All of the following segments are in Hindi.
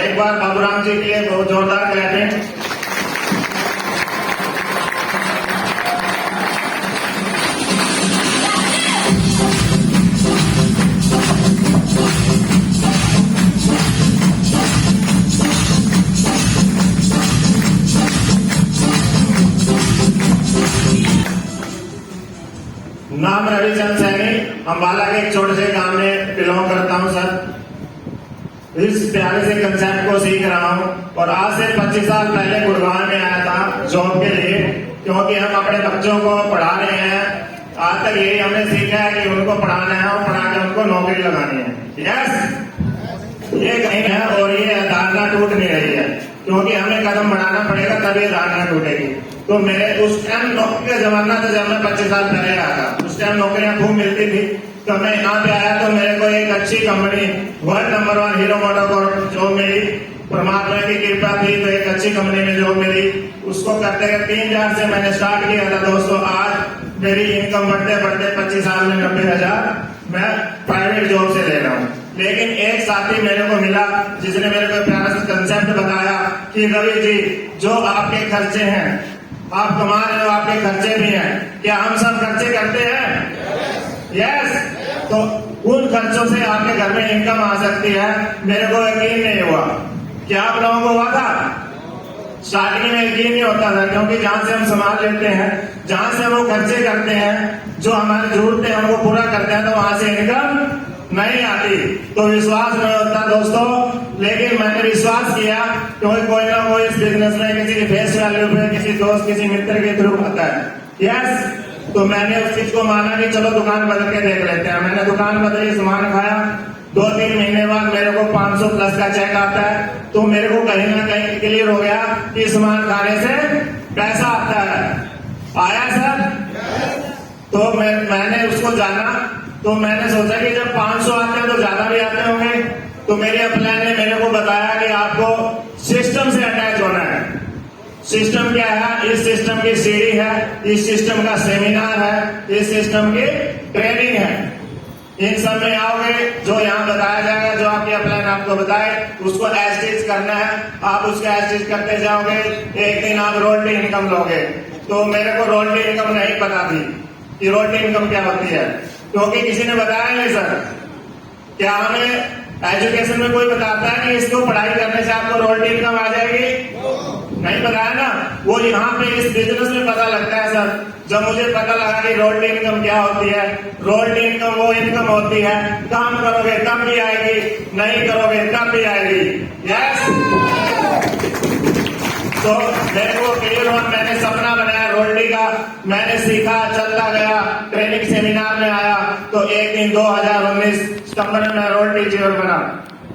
एक बार बाबूराम जी के लिए बहुत जोरदार क्लैपिंग। नाम रविचंद सैनी, अम्बाला के एक छोटे से गांव में बिलोंग करता हूं सर। इस प्यारे से कंसेप्ट को सीख रहा हूं और आज से 25 साल पहले गुड़गांव में आया था जॉब के लिए, क्योंकि हम अपने बच्चों को पढ़ा रहे हैं। आज तक यही हमने सीखा है कि उनको पढ़ाना है और पढ़ा के उनको नौकरी लगानी है। यस, ये कहीं है और ये धारणा टूट नहीं रही है, क्योंकि हमें कदम बढ़ाना पड़ेगा तभी धारणा टूटेगी। तो मेरे उस टाइम नौकरी का जमाना था जब मैं 25 साल पहले आया था। उस टाइम नौकरियां खूब मिलती थी, तो मैं यहाँ पे आया तो मेरे को एक अच्छी company world number 1 Hero MotoCorp job मिली। परमात्मा की कृपा थी तो एक अच्छी कंपनी में जॉब मिली। उसको करते करते 3,000 से मैंने स्टार्ट किया था दोस्तों। आज मेरी इनकम बढ़ते बढ़ते 25 साल में 90,000 मैं प्राइवेट जॉब से ले रहा हूँ। लेकिन एक साथी मेरे को मिला जिसने मेरे को प्यारा सा कंसेप्ट बताया कि रवि जी, जो आपके खर्चे हैं, आप कमा रहे हो, आपके खर्चे भी हैं, क्या हम सब खर्चे करते हैं? यस। तो उन खर्चों से आपके घर में इनकम आ सकती है। मेरे को यकीन नहीं हुआ। क्या आप लोगों को हुआ था? स्टार्टिंग में यकीन नहीं होता था, क्योंकि जहां से हम संभाल लेते हैं, जहां से वो खर्चे करते हैं, जो हमारी जरूरतें हमको पूरा करते हैं, तो वहां से इनकम नहीं आती, तो विश्वास नहीं होता दोस्तों। लेकिन मैंने विश्वास किया, क्योंकि कोई ना कोई इस बिजनेस में किसी की फेस वैल्यू पे, किसी दोस्त, किसी मित्र के थ्रू आता है। यस, तो मैंने उस चीज को माना कि चलो दुकान बदल के देख लेते हैं। मैंने दुकान बदली, सामान खाया। 2-3 महीने बाद मेरे को 500 प्लस का चेक आता है, तो मेरे को कहीं ना कहीं क्लियर हो गया कि सामान खाने से पैसा आता है। आया सर? तो मैंने उसको जाना, तो मैंने सोचा कि जब 500 आते हैं तो ज्यादा भी आते होंगे। तो मेरे अपलाइन ने मेरे को बताया कि आपको सिस्टम से अटैच होना है। सिस्टम क्या है? इस सिस्टम की सीढ़ी है, इस सिस्टम का सेमिनार है, इस सिस्टम की ट्रेनिंग है। इन सब में आओगे, जो यहाँ बताया जाएगा, जो आपकी अपलाइन आपको बताए, उसको एस्टिच करना है। आप उसका एस्टिच करते जाओगे, एक दिन आप रोयल्टी इनकम लोगे। तो मेरे को रोयल्टी इनकम नहीं पता थी कि रोयल्टी इनकम क्या होती है, क्योंकि किसी ने बताया नहीं सर। क्या हमें एजुकेशन में कोई बताता है कि इसको पढ़ाई करने से आपको रोयल्टी इनकम आ जाएगी? नहीं बताया ना। वो यहाँ पे इस बिजनेस में पता लगता है सर। जब मुझे पता लगा कि रोयल्टी इनकम क्या होती है, रोयल्टी इनकम वो इनकम होती है, काम करोगे तब भी आएगी, नहीं करोगे तब भी आएगी। यस। तो मेरे को क्लियर हुआ, मैंने सपना बनाया रोयल्टी का, मैंने सीखा, चलता गया, ट्रेनिंग सेमिनार में आया, तो एक दिन 2019 सितंबर में मैं रोयल्टी चेयर बना।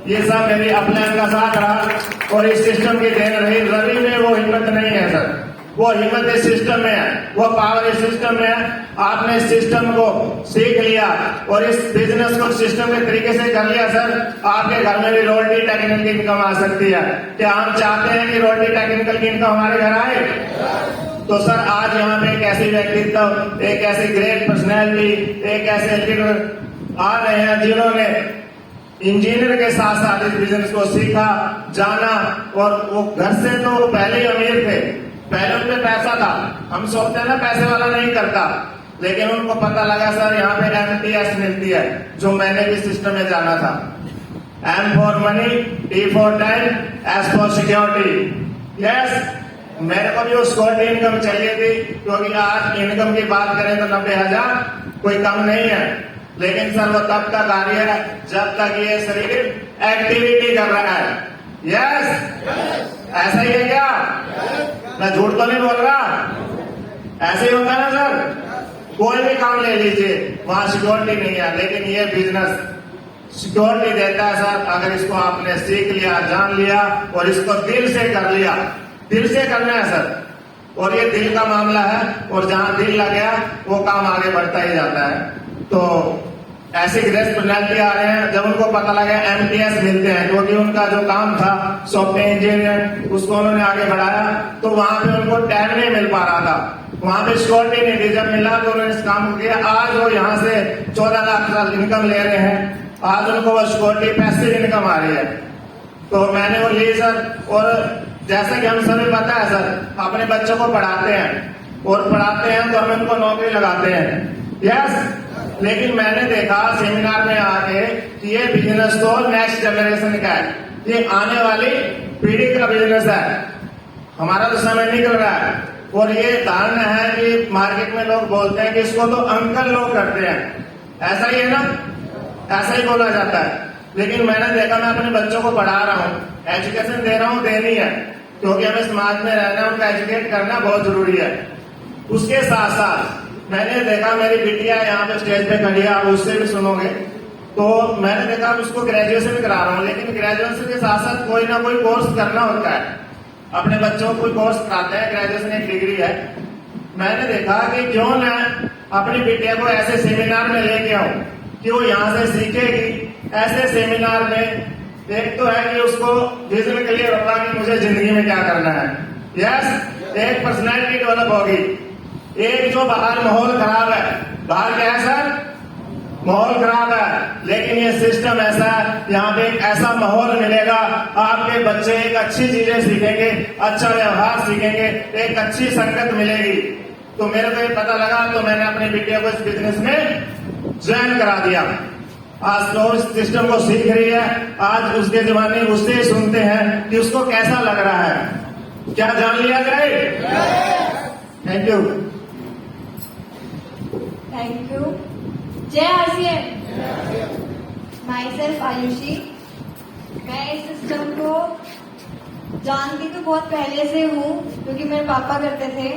ये सब मेरी अपलाइन का साथ रहा और इस सिस्टम की देन रही। रवि में वो हिम्मत नहीं है सर, वो हिम्मत इस सिस्टम में है, वो पावर इस सिस्टम में है। आपने इस सिस्टम को सीख लिया और इस बिजनेस को सिस्टम के तरीके से कर लिया सर, आपके घर में भी रोयल्टी टेक्निकल की इनकम आ सकती है। क्या हम चाहते हैं कि रोयल्टी टेक्निकल की इनकम हमारे घर आए? तो सर आज यहाँ पे एक ऐसी व्यक्तित्व, एक ऐसी ग्रेट पर्सनैलिटी, एक ऐसे लीडर आ रहे हैं जिन्होंने इंजीनियर के साथ साथ इस बिजनेस को सीखा, जाना, और वो घर से तो पहले ही अमीर थे, पहले उनपे पैसा था। हम सोचते हैं ना पैसे वाला नहीं करता, लेकिन उनको पता लगा सर यहाँ पे MTS मिलती है, जो मैंने भी सिस्टम में जाना था। M for money, T for time, S for security। Yes, मेरे को भी वो सिक्योरिटी इनकम चाहिए थी, क्योंकि आज इनकम की बात करें तो 90,000 कोई कम नहीं है। लेकिन सर वो तब का कार्य है जब तक ये शरीर एक्टिविटी कर रहा है। यस, ऐसा ही है क्या? मैं झूठ तो नहीं बोल रहा? ऐसे ही होता है ना सर। कोई भी काम ले लीजिए, वहां सिक्योरिटी नहीं है, लेकिन ये बिजनेस सिक्योरिटी देता है सर। अगर इसको आपने सीख लिया, जान लिया और इसको दिल से कर लिया, दिल से करना है सर। और ये दिल का मामला है, और जहां दिल लग गया वो काम आगे बढ़ता ही जाता है। तो ऐसे ग्रेस पर्सनैलिटी आ रहे हैं, जब उनको पता लगा MTS मिलते हैं, क्योंकि उनका जो काम था सॉफ्टवेयर इंजीनियर, उसको उन्होंने आगे बढ़ाया, तो वहां पे उनको टाइम नहीं मिल पा रहा था, वहां पे सिक्योरिटी नहीं थी। जब मिला तो उन्होंने इस काम को किया। आज वो यहाँ से 14 लाख इनकम ले रहे हैं। आज उनको वो सिक्योरिटी पैसिव इनकम आ रही है। तो मैंने वो ली सर। और जैसा कि हम सभी पता है सर, अपने बच्चों को पढ़ाते हैं और पढ़ाते हैं तो हम उनको नौकरी लगाते हैं, यस। लेकिन मैंने देखा सेमिनार में आके कि ये बिजनेस तो नेक्स्ट जनरेशन का है, ये आने वाली पीढ़ी का बिजनेस है, हमारा तो समय निकल रहा है। और ये धारणा है कि मार्केट में लोग बोलते हैं कि इसको तो अंकल लोग करते हैं, ऐसा ही है ना, ऐसा ही बोला जाता है। लेकिन मैंने देखा, मैं अपने बच्चों को पढ़ा रहा हूँ, एजुकेशन दे रहा हूँ, देनी है, क्योंकि हमें समाज में रहना, उनको एजुकेट करना बहुत जरूरी है। उसके साथ साथ मैंने देखा, मेरी बिटिया यहाँ पे स्टेज पे खड़ी है, आप उससे भी सुनोगे, तो मैंने देखा उसको ग्रेजुएशन करा रहा हूँ। लेकिन ग्रेजुएशन के साथ साथ कोई ना कोई कोर्स करना होता है, अपने बच्चों को कोई कोर्स कराते हैं, ग्रेजुएशन एक डिग्री है। मैंने देखा कि क्यों ना अपनी बिटिया को ऐसे सेमिनार में लेके आऊं कि वो यहाँ से सीखेगी। ऐसे सेमिनार में एक तो है कि उसको विजन क्लियर होगा कि मुझे जिंदगी में क्या करना है, यस। एक पर्सनैलिटी डेवलप होगी। एक जो बाहर माहौल खराब है, बाहर क्या है सर, माहौल खराब है, लेकिन ये सिस्टम ऐसा है, यहाँ पे एक ऐसा माहौल मिलेगा, आपके बच्चे एक अच्छी चीजें सीखेंगे, अच्छा व्यवहार सीखेंगे, एक अच्छी संगत मिलेगी। तो मेरे को ये पता लगा, तो मैंने अपनी बिटिया को इस बिजनेस में ज्वाइन करा दिया। आज तो इस सिस्टम को सीख रही है। आज उसके जमाने उससे ही सुनते हैं कि उसको कैसा लग रहा है। क्या जान लिया जाए? Thank you. Thank you. जय आरसीएम। My self Ayushi. मैं इस सिस्टम को जानती तो बहुत पहले से हूँ, क्योंकि मेरे पापा करते थे।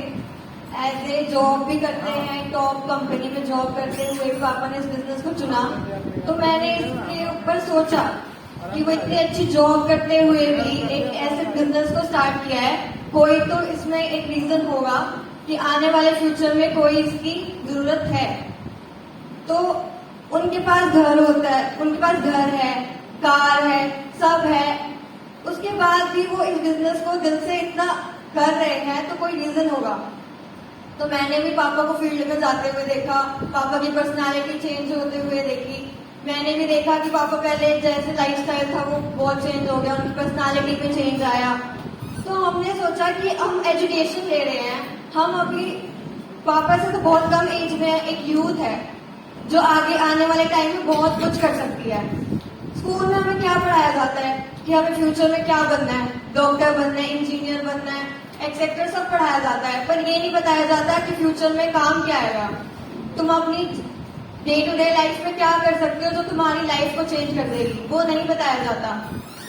एज ए जॉब भी करते हैं, टॉप कंपनी में जॉब करते हुए पापा ने इस बिजनेस को चुना। तो मैंने इसके ऊपर सोचा कि वो इतनी अच्छी जॉब करते हुए भी एक ऐसे बिजनेस को स्टार्ट किया है, कोई तो इसमें एक रीजन होगा कि आने वाले फ्यूचर में कोई इसकी जरूरत है। तो उनके पास घर होता है, उनके पास घर है, कार है, सब है, उसके बाद भी वो इस बिजनेस को दिल से इतना कर रहे हैं, तो कोई रीजन होगा। तो मैंने भी पापा को फील्ड में जाते हुए देखा, पापा की पर्सनालिटी चेंज होते हुए देखी। मैंने भी देखा कि पापा पहले जैसे लाइफस्टाइल था वो बहुत चेंज हो गया, उनकी पर्सनालिटी में चेंज आया। तो हमने सोचा कि हम एजुकेशन ले रहे हैं, हम अभी पापा से तो बहुत कम एज में एक यूथ है जो आगे आने वाले टाइम में बहुत कुछ कर सकती है। स्कूल में हमें क्या पढ़ाया जाता है कि हमें फ्यूचर में क्या बनना है, डॉक्टर बनना है, इंजीनियर बनना है, एक्सेट्रा सब पढ़ाया जाता है, पर ये नहीं बताया जाता कि फ्यूचर में काम क्या आएगा, तुम अपनी डे टू डे लाइफ में क्या कर सकते हो जो तुम्हारी लाइफ को चेंज कर देगी, वो नहीं बताया जाता।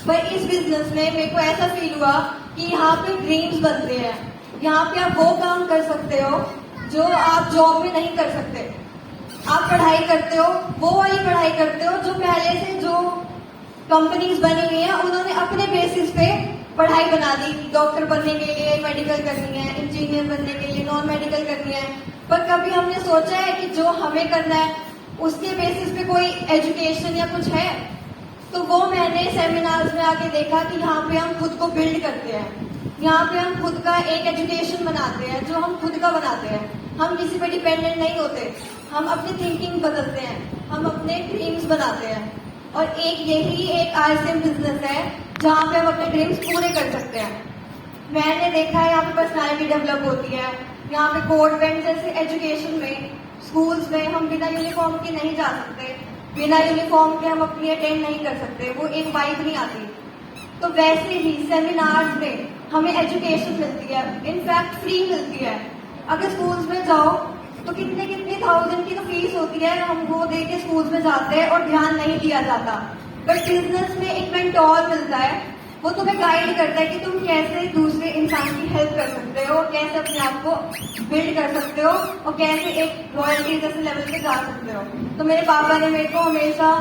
पर इस बिजनेस में मेरे को ऐसा फील हुआ कि यहाँ पे ड्रीम्स बनते हैं, यहाँ पे आप वो काम कर सकते हो जो आप जॉब में नहीं कर सकते। आप पढ़ाई करते हो, वो वाली पढ़ाई करते हो जो पहले से जो कंपनीज बनी हुई है उन्होंने अपने बेसिस पे पढ़ाई बना दी। डॉक्टर बनने के लिए मेडिकल करनी है, इंजीनियर बनने के लिए नॉन मेडिकल करनी है, पर कभी हमने सोचा है कि जो हमें करना है उसके बेसिस पे कोई एजुकेशन या कुछ है? तो वो मैंने सेमिनार्स में आके देखा कि यहाँ पे हम खुद को बिल्ड करते हैं, यहाँ पे हम खुद का एक एजुकेशन बनाते हैं जो हम खुद का बनाते हैं। हम किसी पे डिपेंडेंट नहीं होते, हम अपनी थिंकिंग बदलते हैं, हम अपने ड्रीम्स बनाते हैं। और एक यही एक आरसीएम बिजनेस है जहाँ पे हम अपने ड्रीम्स पूरे कर सकते हैं। मैंने देखा है यहाँ पे पर्सनालिटी डेवलप होती है, यहाँ पे गवर्नमेंट जैसे एजुकेशन में स्कूल्स में हम बिना यूनिफॉर्म के नहीं जा सकते, बिना यूनिफॉर्म के हम अपनी अटेंड नहीं कर सकते, वो एक वाइब नहीं आती। तो वैसे ही सेमिनार्स में हमें एजुकेशन मिलती है, इनफैक्ट फ्री मिलती है। अगर स्कूल्स में जाओ तो कितने 1000 की तो फीस होती है, हम वो दे के स्कूल्स में जाते हैं और ध्यान नहीं दिया जाता। बट बिजनेस में एक मेंटोर मिलता है, वो तुम्हें गाइड करता है कि तुम कैसे दूसरे इंसान की हेल्प कर सकते हो, कैसे अपने आप को बिल्ड कर सकते हो और कैसे एक रॉयल्टी जैसे लेवल पे जा सकते हो। तो मेरे पापा ने मेरे को हमेशा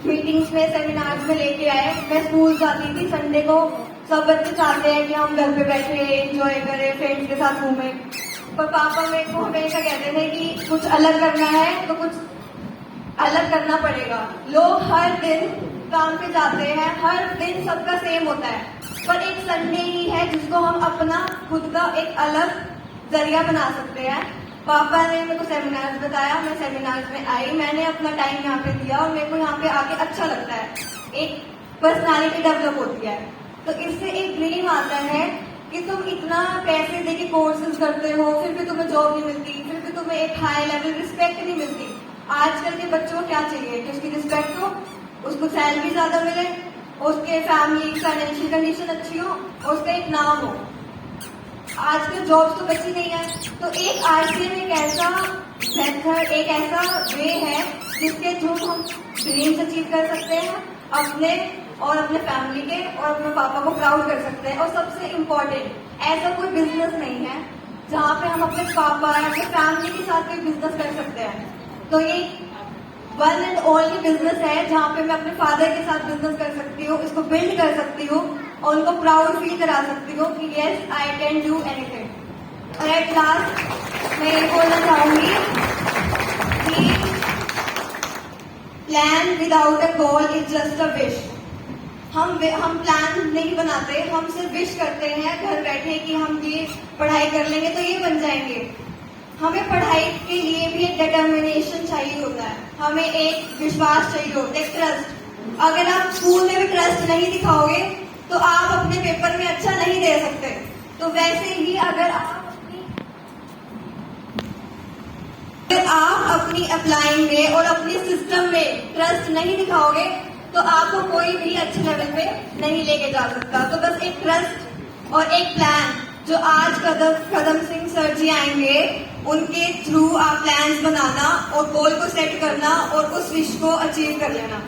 मीटिंग्स में सेमिनार्स में लेके आए। मैं स्कूल जाती थी संडे को, सब बच्चे चाहते हैं कि हम घर पे बैठे एंजॉय करें, फ्रेंड्स के साथ घूमें, पर पापा मेरे को हमेशा कहते थे कि कुछ अलग करना है तो कुछ अलग करना पड़ेगा। लोग हर दिन काम पे जाते हैं, हर दिन सबका सेम होता है, पर एक संडे ही है जिसको हम अपना खुद का एक अलग जरिया बना सकते हैं। पापा ने मेरे को सेमिनार्स बताया, मैं सेमिनार्स में आई, मैंने अपना टाइम यहाँ पे दिया और मेरे को यहाँ पे आके अच्छा लगता है। एक पर्सनालिटी डेवलप होती है। तो इससे एक ड्रीम आता है कि तुम इतना पैसे दे के कोर्सेज करते हो, फिर भी तुम्हें जॉब नहीं मिलती, फिर भी तुम्हें एक हाई लेवल रिस्पेक्ट नहीं मिलती। आजकल के बच्चों को क्या चाहिए कि उसकी रिस्पेक्ट हो, उसको सैलरी ज्यादा मिले, उसके फैमिली फाइनेंशियल कंडीशन अच्छी हो, उसका एक नाम हो। आजकल जॉब्स तो बची नहीं है, तो एक आरसीएम एक ऐसा मेथड, एक ऐसा वे है जिसके थ्रू हम ड्रीम्स अचीव कर सकते हैं अपने और अपने फैमिली के, और अपने पापा को प्राउड कर सकते हैं। और सबसे इम्पोर्टेंट, ऐसा कोई बिजनेस नहीं है जहाँ पे हम अपने पापा या अपने फैमिली के साथ कोई बिजनेस कर सकते हैं। तो ये वन एंड ओनली बिजनेस है जहाँ पे मैं अपने फादर के साथ बिजनेस कर सकती हूँ, इसको बिल्ड कर सकती हूँ और उनको प्राउड फील करा सकती हूँ कि yes I can do anything. और एट लास्ट मैं ये बोलना चाहूंगी कि plan without a goal is just a wish. हम प्लान नहीं बनाते, हम सिर्फ विश करते हैं घर बैठे कि हम ये पढ़ाई कर लेंगे तो ये बन जाएंगे। हमें पढ़ाई के लिए भी एक डिटर्मिनेशन चाहिए होता है, हमें एक विश्वास चाहिए होता है, एक ट्रस्ट। अगर आप स्कूल में भी ट्रस्ट नहीं दिखाओगे तो आप अपने पेपर में अच्छा नहीं दे सकते। तो वैसे ही अगर आप अपनी अप्लाइंग में और अपने सिस्टम में ट्रस्ट नहीं दिखाओगे तो आपको कोई भी अच्छे लेवल पे नहीं लेके जा सकता। तो बस एक ट्रस्ट और एक प्लान जो आज कदम सिंह सर जी आएंगे, उनके थ्रू आप प्लान्स बनाना और गोल को सेट करना और उस विश को अचीव कर लेना।